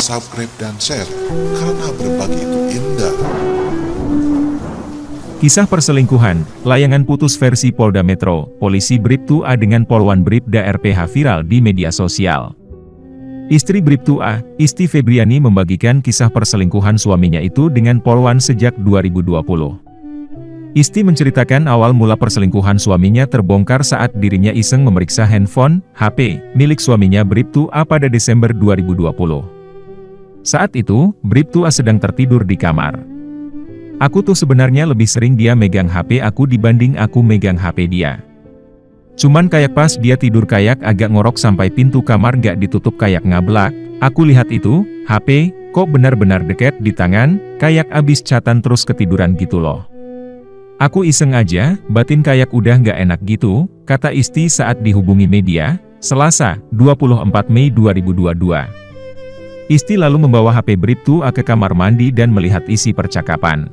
subscribe dan share, karena berbagi itu indah. Kisah perselingkuhan, layangan putus versi Polda Metro, polisi Bribtu A dengan Polwan Bribda RPH viral di media sosial. Istri Bribtu A, Isti Febriani membagikan kisah perselingkuhan suaminya itu dengan Polwan sejak 2020. Isti menceritakan awal mula perselingkuhan suaminya terbongkar saat dirinya iseng memeriksa handphone, HP, milik suaminya Bribtu A pada Desember 2020. Saat itu, Bribtu A sedang tertidur di kamar. "Aku tuh sebenarnya lebih sering dia megang HP aku dibanding aku megang HP dia. Cuman kayak pas dia tidur kayak agak ngorok sampai pintu kamar gak ditutup kayak ngablak, aku lihat itu, HP, kok benar-benar deket di tangan, kayak abis chatan terus ketiduran gitu loh. Aku iseng aja, batin kayak udah gak enak gitu," kata Isti saat dihubungi media, Selasa, 24 Mei 2022. Isti lalu membawa HP Bribtu A ke kamar mandi dan melihat isi percakapan.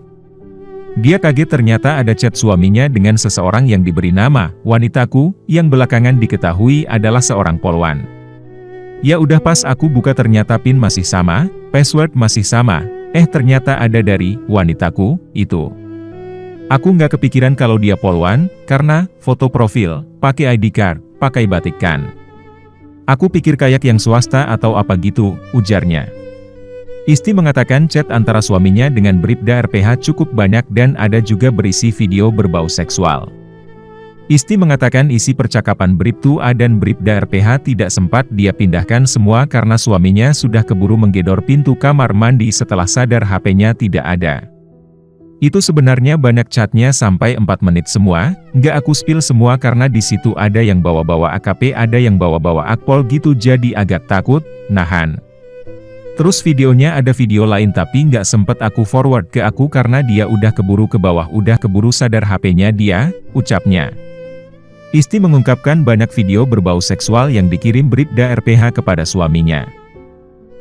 Dia kaget ternyata ada chat suaminya dengan seseorang yang diberi nama wanitaku, yang belakangan diketahui adalah seorang polwan. "Ya udah pas aku buka ternyata PIN masih sama, password masih sama, ternyata ada dari wanitaku itu. Aku nggak kepikiran kalau dia polwan, karena foto profil, pakai ID card, pakai batik kan. Aku pikir kayak yang swasta atau apa gitu," ujarnya. Isti mengatakan chat antara suaminya dengan Bribda RPH cukup banyak dan ada juga berisi video berbau seksual. Isti mengatakan isi percakapan Bribtu A dan Bribda RPH tidak sempat dia pindahkan semua karena suaminya sudah keburu menggedor pintu kamar mandi setelah sadar HP-nya tidak ada. "Itu sebenarnya banyak chatnya sampai 4 menit semua, nggak aku spill semua karena di situ ada yang bawa-bawa AKP ada yang bawa-bawa akpol gitu jadi agak takut, nahan. Terus videonya ada video lain tapi nggak sempet aku forward ke aku karena dia udah keburu ke bawah udah keburu sadar HP-nya dia," ucapnya. Isti mengungkapkan banyak video berbau seksual yang dikirim Bribda RPH kepada suaminya.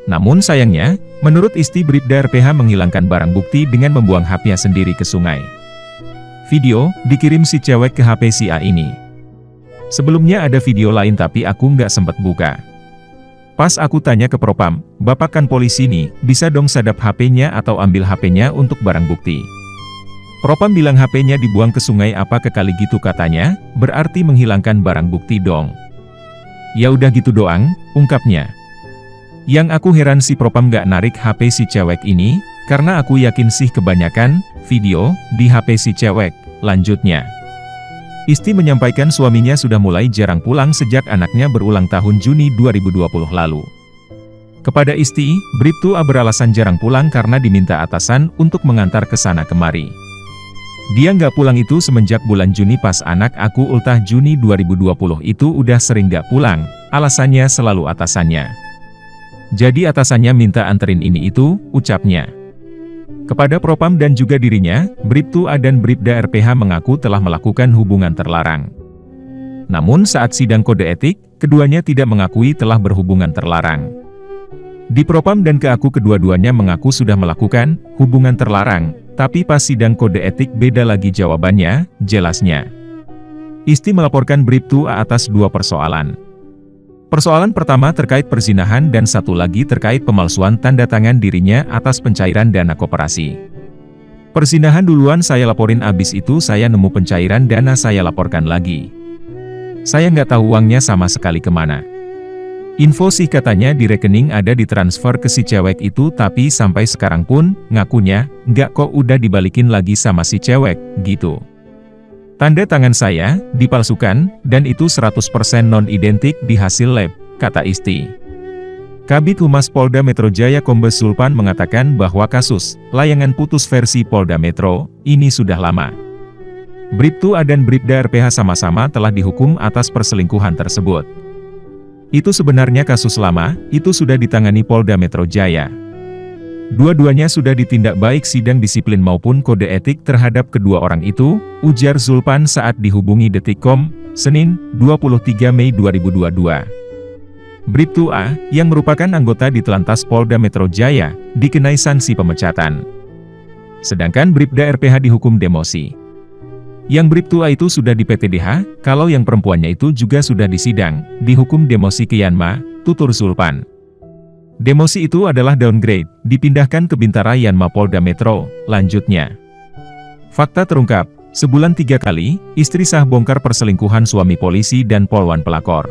Namun sayangnya, menurut Isti Bribda RPH menghilangkan barang bukti dengan membuang HP-nya sendiri ke sungai. Video, dikirim si cewek ke HP si A ini. "Sebelumnya ada video lain tapi aku nggak sempet buka. Pas aku tanya ke Propam, Bapak kan polisi nih, bisa dong sadap HP-nya atau ambil HP-nya untuk barang bukti. Propam bilang HP-nya dibuang ke sungai apa ke kali gitu katanya, berarti menghilangkan barang bukti dong. Ya udah gitu doang," ungkapnya. Yang aku heran si Propam gak narik HP si cewek ini, karena aku yakin sih kebanyakan video di HP si cewek, lanjutnya. Isti menyampaikan suaminya sudah mulai jarang pulang sejak anaknya berulang tahun Juni 2020 lalu. Kepada Isti, Bribtu A beralasan jarang pulang karena diminta atasan untuk mengantar ke sana kemari. "Dia nggak pulang itu semenjak bulan Juni pas anak aku ultah Juni 2020 itu udah sering nggak pulang, alasannya selalu atasannya. Jadi atasannya minta anterin ini itu," ucapnya. Kepada Propam dan juga dirinya, Bribtu A dan Bribda RPH mengaku telah melakukan hubungan terlarang. Namun saat sidang kode etik, keduanya tidak mengakui telah berhubungan terlarang. Di Propam dan ke aku kedua-duanya mengaku sudah melakukan hubungan terlarang, tapi pas sidang kode etik beda lagi jawabannya, jelasnya. Isti melaporkan Bribtu A atas 2 persoalan. Persoalan pertama terkait perzinahan dan satu lagi terkait pemalsuan tanda tangan dirinya atas pencairan dana koperasi. "Perzinahan duluan saya laporin abis itu saya nemu pencairan dana saya laporkan lagi. Saya nggak tahu uangnya sama sekali kemana. Info sih katanya di rekening ada ditransfer ke si cewek itu tapi sampai sekarang pun, ngakunya, nggak kok udah dibalikin lagi sama si cewek, gitu. Tanda tangan saya, dipalsukan, dan itu 100% non-identik di hasil lab," kata Isti. Kabid Humas Polda Metro Jaya Kombes Zulpan mengatakan bahwa kasus layangan putus versi Polda Metro ini sudah lama. Bribtu A dan Bribda RPH sama-sama telah dihukum atas perselingkuhan tersebut. Itu sebenarnya kasus lama, itu sudah ditangani Polda Metro Jaya. Dua-duanya sudah ditindak baik sidang disiplin maupun kode etik terhadap kedua orang itu, ujar Zulpan saat dihubungi Detikcom, Senin, 23 Mei 2022. Bribtu A, yang merupakan anggota di Telantas Polda Metro Jaya, dikenai sanksi pemecatan. Sedangkan Bribda RPH dihukum demosi. Yang Bribtu A itu sudah di PTDH, kalau yang perempuannya itu juga sudah disidang, dihukum demosi ke Yanma, tutur Zulpan. Demosi itu adalah downgrade, dipindahkan ke Bintarayan Mapolda Metro, lanjutnya. Fakta terungkap, sebulan 3 kali, istri sah bongkar perselingkuhan suami polisi dan polwan pelakor.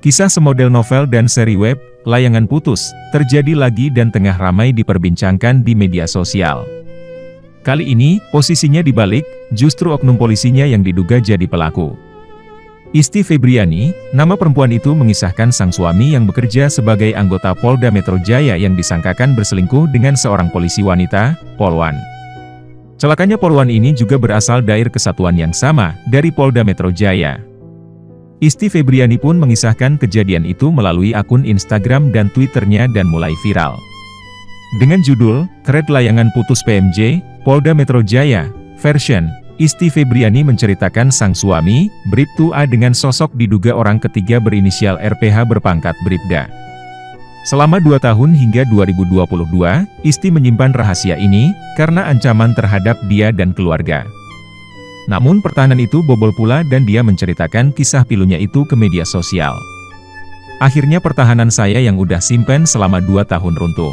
Kisah semodel novel dan seri web, Layangan Putus, terjadi lagi dan tengah ramai diperbincangkan di media sosial. Kali ini, posisinya dibalik, justru oknum polisinya yang diduga jadi pelaku. Isti Febriani, nama perempuan itu mengisahkan sang suami yang bekerja sebagai anggota Polda Metro Jaya yang disangkakan berselingkuh dengan seorang polisi wanita, polwan. Celakanya polwan ini juga berasal dari kesatuan yang sama, dari Polda Metro Jaya. Isti Febriani pun mengisahkan kejadian itu melalui akun Instagram dan Twitternya dan mulai viral. Dengan judul, Thread Layangan Putus PMJ, Polda Metro Jaya, version, Isti Febriani menceritakan sang suami, Bribtu A dengan sosok diduga orang ketiga berinisial RPH berpangkat Bribda. Selama 2 tahun hingga 2022, Isti menyimpan rahasia ini, karena ancaman terhadap dia dan keluarga. Namun pertahanan itu bobol pula dan dia menceritakan kisah pilunya itu ke media sosial. Akhirnya pertahanan saya yang udah simpen selama 2 tahun runtuh.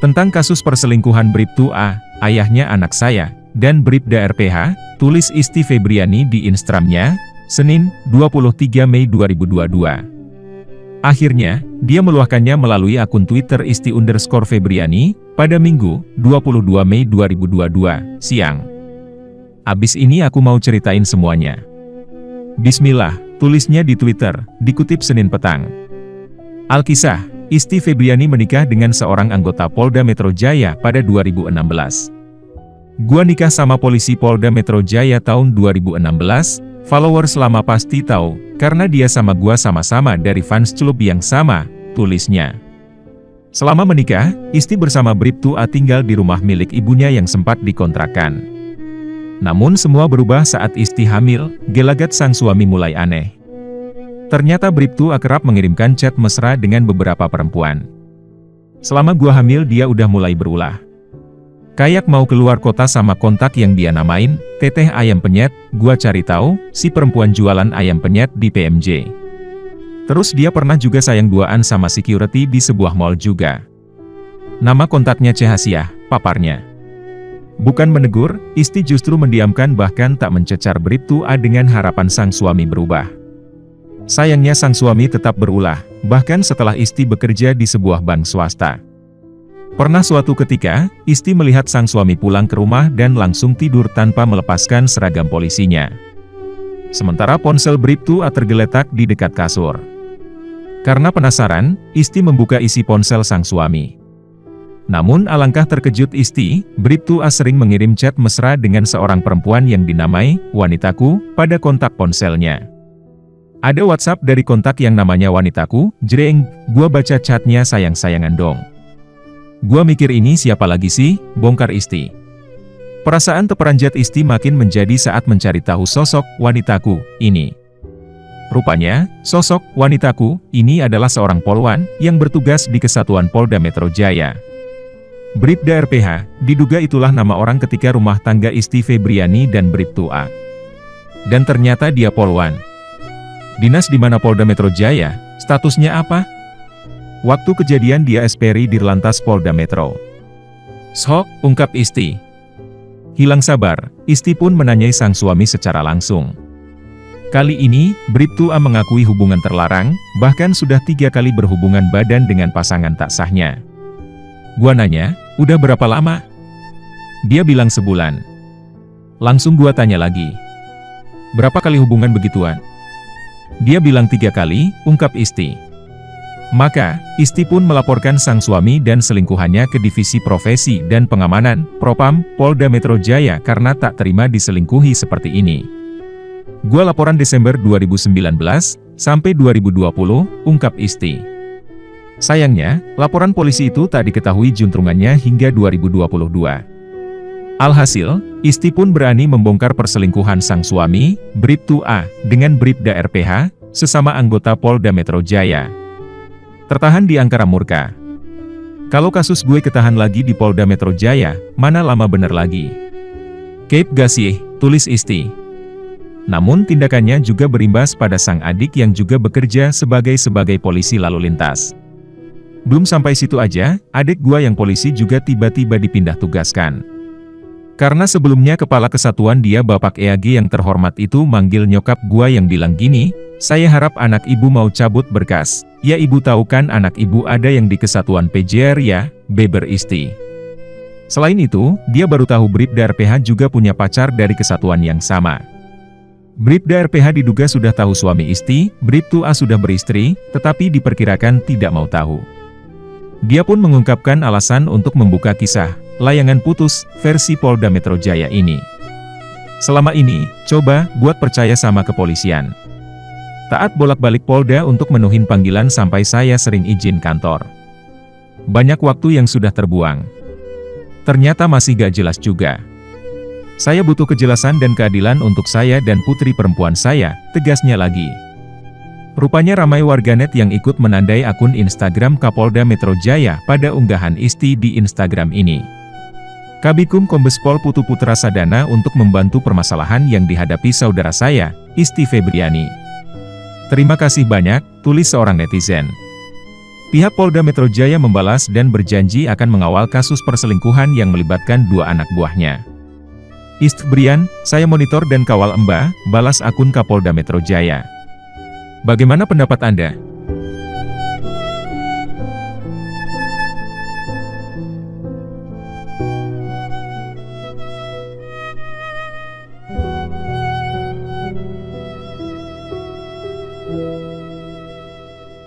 Tentang kasus perselingkuhan Bribtu A, ayahnya anak saya, dan Bribda RPH, tulis Isti Febriani di Instagramnya, Senin, 23 Mei 2022. Akhirnya, dia meluahkannya melalui akun Twitter Isti_Febriani, pada Minggu, 22 Mei 2022, siang. Abis ini aku mau ceritain semuanya. Bismillah, tulisnya di Twitter, dikutip Senin petang. Alkisah, Isti Febriani menikah dengan seorang anggota Polda Metro Jaya pada 2016. Gua nikah sama polisi Polda Metro Jaya tahun 2016, followers lama pasti tahu, karena dia sama gua sama-sama dari fans club yang sama, tulisnya. Selama menikah, Isti bersama Bribtu A tinggal di rumah milik ibunya yang sempat dikontrakkan. Namun semua berubah saat Isti hamil, gelagat sang suami mulai aneh. Ternyata Bribtu A kerap mengirimkan chat mesra dengan beberapa perempuan. Selama gua hamil dia udah mulai berulah. Kayak mau keluar kota sama kontak yang dia namain, Teteh Ayam Penyet, gua cari tahu, si perempuan jualan ayam penyet di PMJ. Terus dia pernah juga sayang duaan sama security di sebuah mall juga. Nama kontaknya Cehasiah, paparnya. Bukan menegur, Isti justru mendiamkan bahkan tak mencecar Bribtu A dengan harapan sang suami berubah. Sayangnya sang suami tetap berulah, bahkan setelah Isti bekerja di sebuah bank swasta. Pernah suatu ketika, Isti melihat sang suami pulang ke rumah dan langsung tidur tanpa melepaskan seragam polisinya. Sementara ponsel Bribtu A tergeletak di dekat kasur. Karena penasaran, Isti membuka isi ponsel sang suami. Namun alangkah terkejut Isti, Bribtu A sering mengirim chat mesra dengan seorang perempuan yang dinamai Wanitaku pada kontak ponselnya. Ada WhatsApp dari kontak yang namanya Wanitaku, jreng, gua baca chatnya sayang-sayangan dong. Gua mikir ini siapa lagi sih, bongkar Isti. Perasaan terperanjat Isti makin menjadi saat mencari tahu sosok Wanitaku ini. Rupanya, sosok Wanitaku ini adalah seorang polwan yang bertugas di Kesatuan Polda Metro Jaya. Bribda RPH, diduga itulah nama orang ketika rumah tangga Isti Febriani dan Bribtu A. Dan ternyata dia polwan. Dinas di mana Polda Metro Jaya, statusnya apa? Waktu kejadian dia SPRI Dirlantas Polda Metro. Sok, ungkap Isti. Hilang sabar, Isti pun menanyai sang suami secara langsung. Kali ini, Bribtu A mengakui hubungan terlarang, bahkan sudah 3 kali berhubungan badan dengan pasangan tak sahnya. Gua nanya, udah berapa lama? Dia bilang sebulan. Langsung gua tanya lagi. Berapa kali hubungan begituan? Dia bilang 3 kali, ungkap Isti. Maka, Isti pun melaporkan sang suami dan selingkuhannya ke Divisi Profesi dan Pengamanan, Propam, Polda Metro Jaya karena tak terima diselingkuhi seperti ini. Gua laporan Desember 2019, sampai 2020, ungkap Isti. Sayangnya, laporan polisi itu tak diketahui juntrungannya hingga 2022. Alhasil, Isti pun berani membongkar perselingkuhan sang suami, Bribtu A, dengan Bribda RPH, sesama anggota Polda Metro Jaya. Tertahan di angkara murka. Kalau kasus gue ketahan lagi di Polda Metro Jaya, mana lama bener lagi. Keep gak sih, tulis Isti. Namun tindakannya juga berimbas pada sang adik yang juga bekerja sebagai polisi lalu lintas. Belum sampai situ aja, adik gua yang polisi juga tiba-tiba dipindah tugaskan. Karena sebelumnya kepala kesatuan dia Bapak EAG yang terhormat itu manggil nyokap gua yang bilang gini, "Saya harap anak ibu mau cabut berkas. Ya ibu tahu kan anak ibu ada yang di kesatuan PJR ya, Beber Isti." Selain itu, dia baru tahu Bribda RPH juga punya pacar dari kesatuan yang sama. Bribda RPH diduga sudah tahu suami Isti, Bribtu A sudah beristri, tetapi diperkirakan tidak mau tahu. Dia pun mengungkapkan alasan untuk membuka kisah layangan putus versi Polda Metro Jaya ini. Selama ini, coba buat percaya sama kepolisian. Taat bolak-balik Polda untuk menuhin panggilan sampai saya sering izin kantor. Banyak waktu yang sudah terbuang. Ternyata masih gak jelas juga. Saya butuh kejelasan dan keadilan untuk saya dan putri perempuan saya, tegasnya lagi. Rupanya ramai warganet yang ikut menandai akun Instagram Kapolda Metro Jaya pada unggahan Isti di Instagram ini. Kabikum Kombes Pol Putu Putra Sadana untuk membantu permasalahan yang dihadapi saudara saya, Isti Febriani. Terima kasih banyak, tulis seorang netizen. Pihak Polda Metro Jaya membalas dan berjanji akan mengawal kasus perselingkuhan yang melibatkan dua anak buahnya. Ist Brian, saya monitor dan kawal Mbak, balas akun Kapolda Metro Jaya. Bagaimana pendapat Anda?